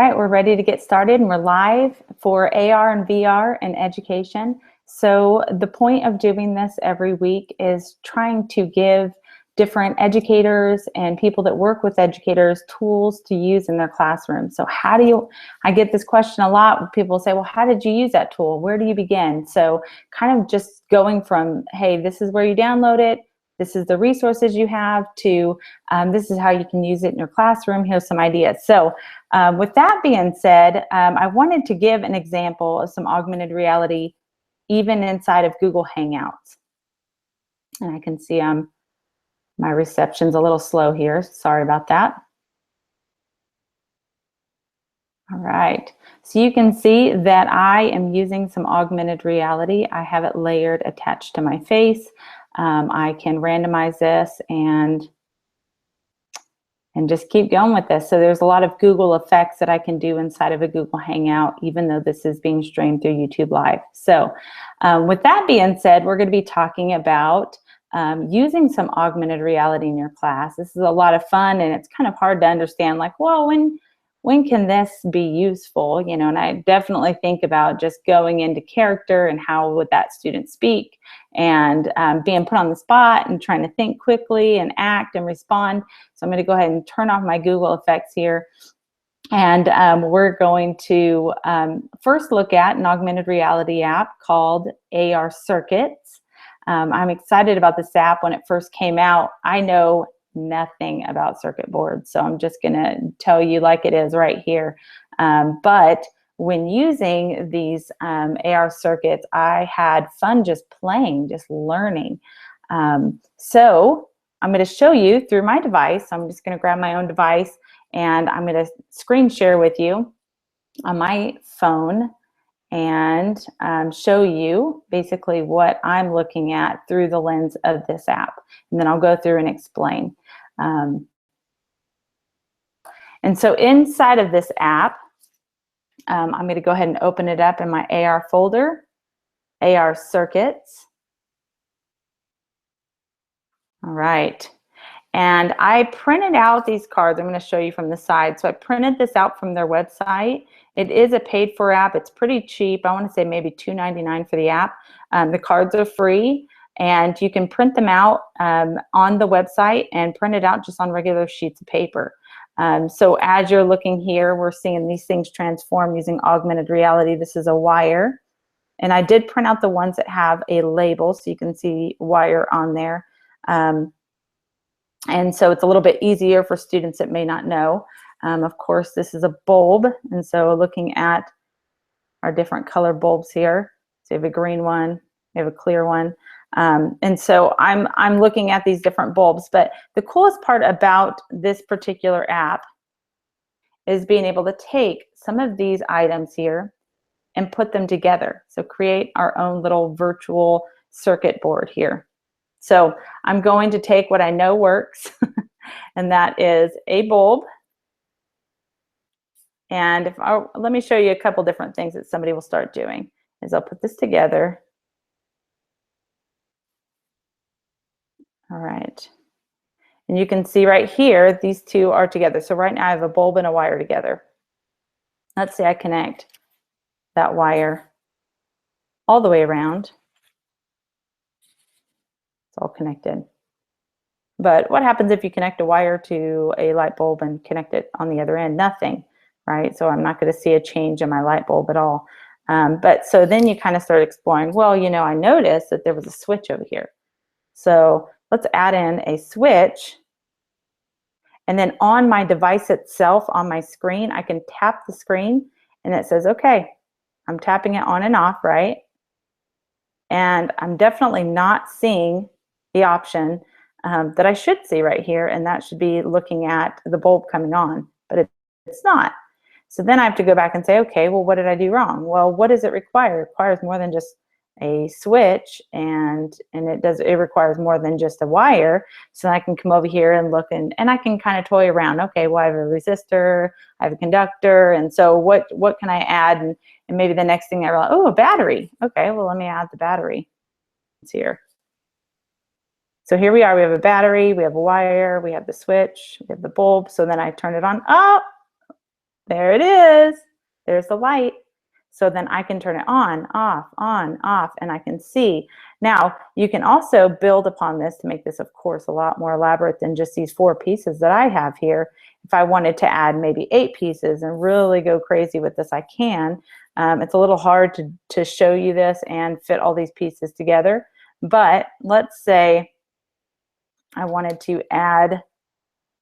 All right, we're ready to get started and we're live for AR and VR and education. So the point of doing this every week is trying to give different educators and people that work with educators tools to use in their classroom. So how do you, I get this question a lot. People say, well, how did you use that tool? Where do you begin? So kind of just going from, hey, this is where you download it, this is the resources you have, to this is how you can use it in your classroom. Here's some ideas. So with that being said, I wanted to give an example of some augmented reality even inside of Google Hangouts. And I can see my reception's a little slow here. Sorry about that. All right, so you can see that I am using some augmented reality. I have it layered attached to my face. I can randomize this and just keep going with this. So there's a lot of Google effects that I can do inside of a Google Hangout, even though this is being streamed through YouTube Live. So with that being said, we're going to be talking about using some augmented reality in your class. This is a lot of fun, and it's kind of hard to understand, like, well, when can this be useful? You know, and I definitely think about just going into character and how would that student speak, and being put on the spot and trying to think quickly and act and respond. So I'm going to go ahead and turn off my Google effects here. And we're going to first look at an augmented reality app called AR Circuits. I'm excited about this app. When it first came out, I know nothing about circuit boards, so I'm just going to tell you like it is right here. But when using these AR circuits, I had fun just playing, just learning. So I'm going to show you through my device. I'm just going to grab my own device and I'm going to screen share with you on my phone and show you basically what I'm looking at through the lens of this app. And then I'll go through and explain. And so inside of this app, I'm going to go ahead and open it up in my AR folder, AR Circuits. All right. And I printed out these cards. I'm going to show you from the side. So I printed this out from their website. It is a paid for app. It's pretty cheap. I want to say maybe $2.99 for the app. The cards are free, and you can print them out on the website and print it out just on regular sheets of paper. So as you're looking here, we're seeing these things transform using augmented reality. This is a wire. And I did print out the ones that have a label, so you can see wire on there. And so it's a little bit easier for students that may not know. Of course, this is a bulb. And so looking at our different color bulbs here, so you have a green one, you have a clear one. And so I'm looking at these different bulbs. But the coolest part about this particular app is being able to take some of these items here and put them together. So create our own little virtual circuit board here. So I'm going to take what I know works, and that is a bulb. And let me show you a couple different things that somebody will start doing. Is I'll put this together. All right. And you can see right here, these two are together. So right now I have a bulb and a wire together. Let's say I connect that wire all the way around. It's all connected. But what happens if you connect a wire to a light bulb and connect it on the other end? Nothing, right? So I'm not going to see a change in my light bulb at all. But so then you kind of start exploring, well, you know, I noticed that there was a switch over here. So let's add in a switch. And then on my device itself, on my screen, I can tap the screen and it says, okay, I'm tapping it on and off, right? And I'm definitely not seeing the option that I should see right here, and that should be looking at the bulb coming on, but it's not. So then I have to go back and say, okay, well, what did I do wrong? Well, what does it require? It requires more than just a switch, and it requires more than just a wire. So I can come over here and look, and I can kind of toy around. Okay, well, I have a resistor, I have a conductor, and so what can I add? And maybe the next thing I realize, oh, a battery. Okay, well, let me add the battery. It's here. So here we are, we have a battery, we have a wire, we have the switch, we have the bulb. So then I turn it on. Oh, there it is. There's the light. So then I can turn it on, off, and I can see. Now, you can also build upon this to make this, of course, a lot more elaborate than just these 4 pieces that I have here. If I wanted to add maybe 8 pieces and really go crazy with this, I can. It's a little hard to show you this and fit all these pieces together. But let's say I wanted to add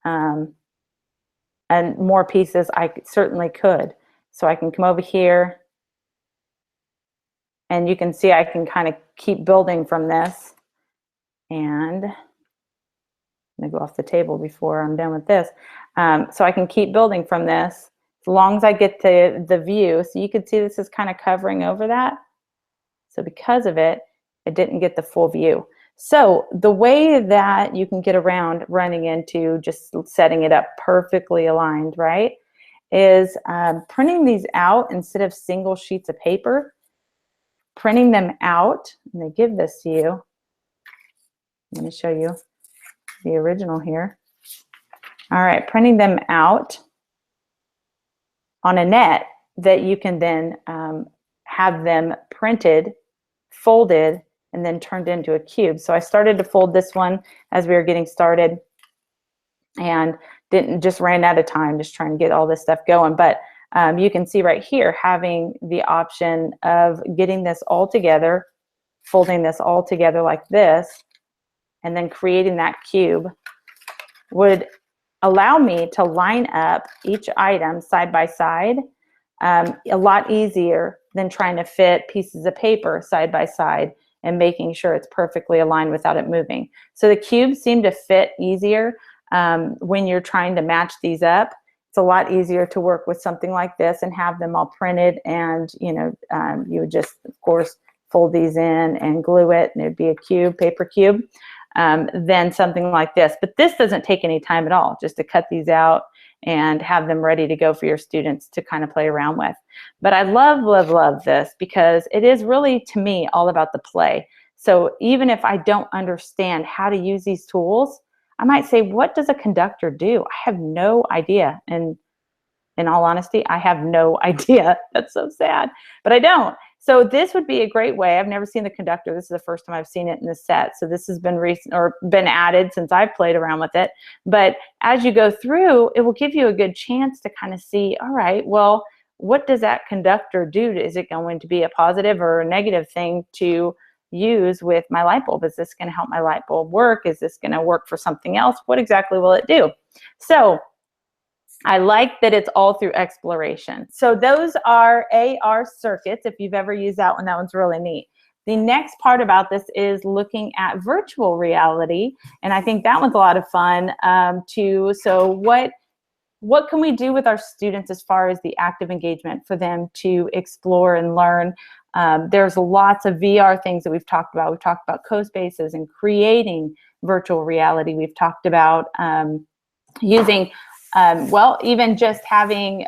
and more pieces. I certainly could. So I can come over here, and you can see I can kind of keep building from this. And I'm going to go off the table before I'm done with this. So I can keep building from this as long as I get the view. So you can see this is kind of covering over that. So because of it, I didn't get the full view. So the way that you can get around running into just setting it up perfectly aligned, right, is printing these out instead of single sheets of paper. Printing them out, and they give this to you. Let me show you the original here. All right, printing them out on a net that you can then have them printed, folded, and then turned into a cube. So I started to fold this one as we were getting started and just ran out of time just trying to get all this stuff going. But you can see right here having the option of getting this all together, folding this all together like this, and then creating that cube would allow me to line up each item side by side a lot easier than trying to fit pieces of paper side by side and making sure it's perfectly aligned without it moving. So the cubes seem to fit easier when you're trying to match these up. It's a lot easier to work with something like this and have them all printed, and you would just, of course, fold these in and glue it, and it'd be a cube, paper cube, than something like this. But this doesn't take any time at all, just to cut these out and have them ready to go for your students to kind of play around with. But I love, love, love this because it is really, to me, all about the play. So even if I don't understand how to use these tools, I might say, what does a conductor do? I have no idea. And in all honesty, I have no idea. That's so sad, but I don't. So this would be a great way. I've never seen the conductor. This is the first time I've seen it in the set. So this has been recent or been added since I've played around with it. But as you go through, it will give you a good chance to kind of see, all right, well, what does that conductor do? Is it going to be a positive or a negative thing to use with my light bulb? Is this going to help my light bulb work? Is this going to work for something else? What exactly will it do? So I like that it's all through exploration. So those are AR circuits. If you've ever used that one, that one's really neat. The next part about this is looking at virtual reality, and I think that one's a lot of fun too. So what can we do with our students as far as the active engagement for them to explore and learn? There's lots of VR things that we've talked about. We've talked about co-spaces and creating virtual reality. We've talked about using, well, even just having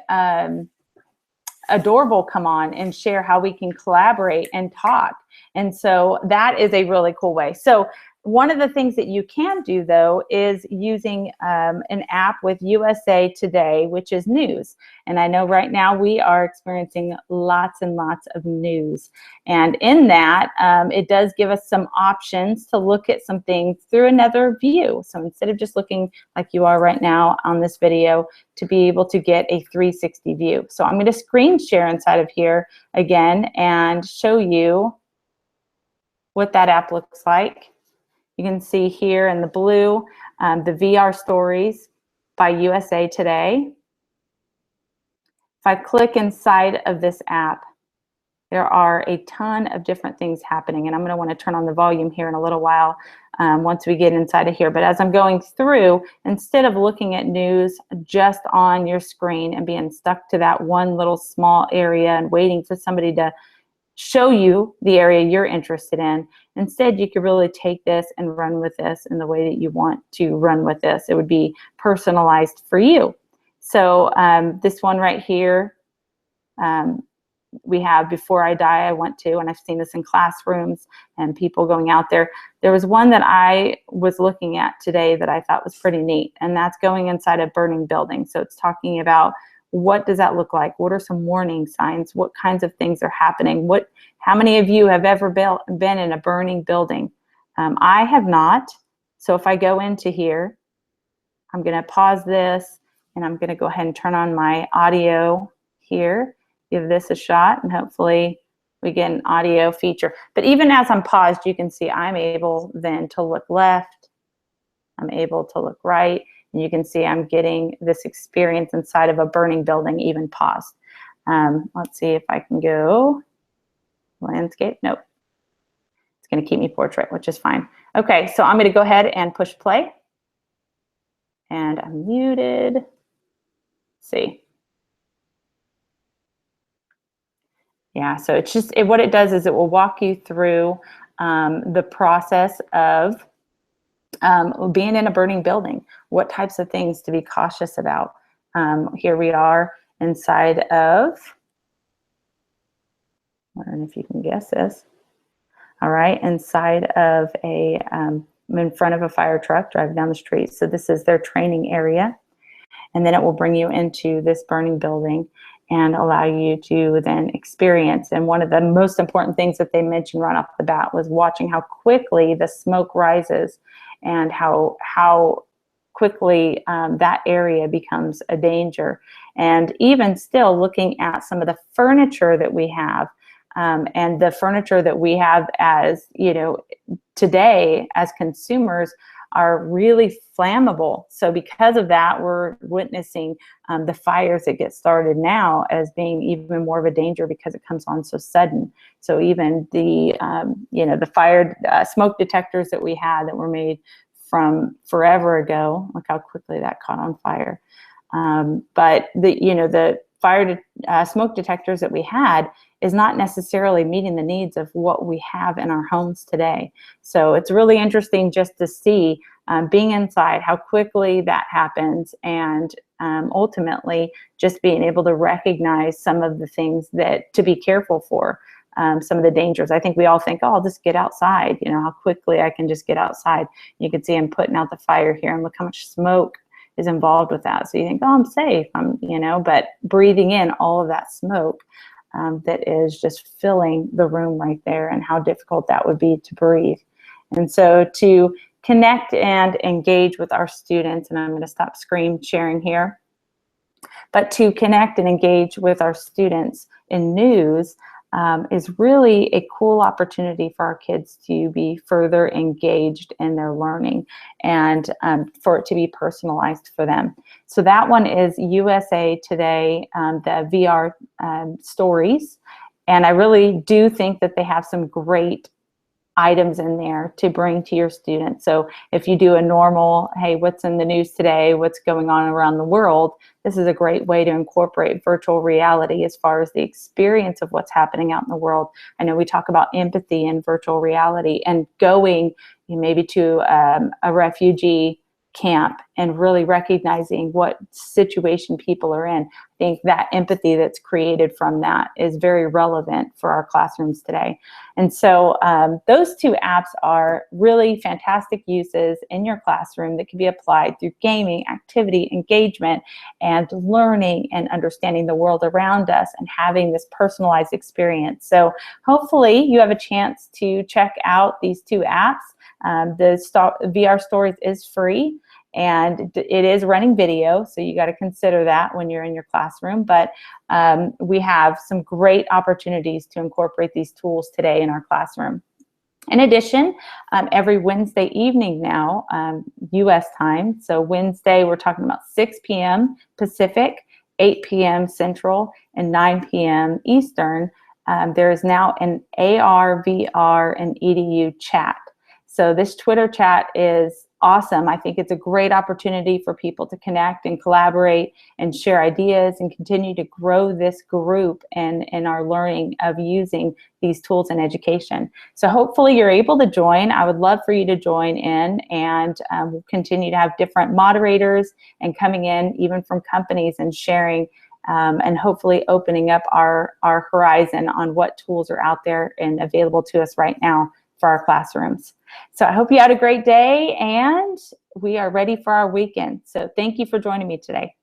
Adorable come on and share how we can collaborate and talk. And so that is a really cool way. So one of the things that you can do, though, is using an app with USA Today, which is news. And I know right now we are experiencing lots and lots of news. And in that, it does give us some options to look at some things through another view. So instead of just looking like you are right now on this video, to be able to get a 360 view. So I'm going to screen share inside of here again and show you what that app looks like. You can see here in the blue, the VR stories by USA Today. If I click inside of this app, there are a ton of different things happening, and I'm going to want to turn on the volume here in a little while once we get inside of here. But as I'm going through, instead of looking at news just on your screen and being stuck to that one little small area and waiting for somebody to show you the area you're interested in, instead you could really take this and run with this in the way that you want to run with this. It would be personalized for you. So this one right here, we have Before I Die, I Want To, and I've seen this in classrooms and people going out there. There was one that I was looking at today that I thought was pretty neat, and that's going inside a burning building. So it's talking about what does that look like? What are some warning signs? What kinds of things are happening? How many of you have ever been in a burning building? I have not. So if I go into here, I'm going to pause this, and I'm going to go ahead and turn on my audio here, give this a shot, and hopefully we get an audio feature. But even as I'm paused, you can see I'm able then to look left, I'm able to look right, and you can see I'm getting this experience inside of a burning building, even paused. Let's see if I can go landscape. Nope. It's going to keep me portrait, which is fine. Okay, so I'm going to go ahead and push play. And I'm muted. Let's see. Yeah, so it's just, what it does is it will walk you through the process of being in a burning building, what types of things to be cautious about. Here we are inside of, I don't know if you can guess this. All right, inside of I'm in front of a fire truck driving down the street. So this is their training area. And then it will bring you into this burning building and allow you to then experience. And one of the most important things that they mentioned right off the bat was watching how quickly the smoke rises and how quickly that area becomes a danger. And even still looking at some of the furniture that we have, and the furniture that we have as, today as consumers are really flammable. So because of that, we're witnessing the fires that get started now as being even more of a danger because it comes on so sudden. So even the, the fire smoke detectors that we had that were made from forever ago, look how quickly that caught on fire. But the fire smoke detectors that we had is not necessarily meeting the needs of what we have in our homes today. So it's really interesting just to see being inside, how quickly that happens, and ultimately just being able to recognize some of the things that to be careful for, some of the dangers. I think we all think, oh, I'll just get outside, how quickly I can just get outside. You can see I'm putting out the fire here, and look how much smoke is involved with that. So you think, oh, I'm safe, but breathing in all of that smoke that is just filling the room right there, and how difficult that would be to breathe. And so to connect and engage with our students, and I'm going to stop screen sharing here, but to connect and engage with our students in news is really a cool opportunity for our kids to be further engaged in their learning, and for it to be personalized for them. So that one is USA Today, the VR stories. And I really do think that they have some great items in there to bring to your students. So if you do a normal, hey, what's in the news today, what's going on around the world, this is a great way to incorporate virtual reality as far as the experience of what's happening out in the world. I know we talk about empathy in virtual reality, and going maybe to a refugee camp and really recognizing what situation people are in. I think that empathy that's created from that is very relevant for our classrooms today. And so those two apps are really fantastic uses in your classroom that can be applied through gaming, activity, engagement, and learning and understanding the world around us and having this personalized experience. So hopefully you have a chance to check out these two apps. The VR Stories is free, and it is running video, so you got to consider that when you're in your classroom. But we have some great opportunities to incorporate these tools today in our classroom. In addition, every Wednesday evening now, U.S. time, so Wednesday we're talking about 6 p.m. Pacific, 8 p.m. Central, and 9 p.m. Eastern, there is now an AR, VR, and EDU chat. So this Twitter chat is awesome. I think it's a great opportunity for people to connect and collaborate and share ideas and continue to grow this group and in our learning of using these tools in education. So hopefully you're able to join. I would love for you to join in, and we'll continue to have different moderators and coming in even from companies and sharing and hopefully opening up our horizon on what tools are out there and available to us right now for our classrooms. So I hope you had a great day, and we are ready for our weekend. So thank you for joining me today.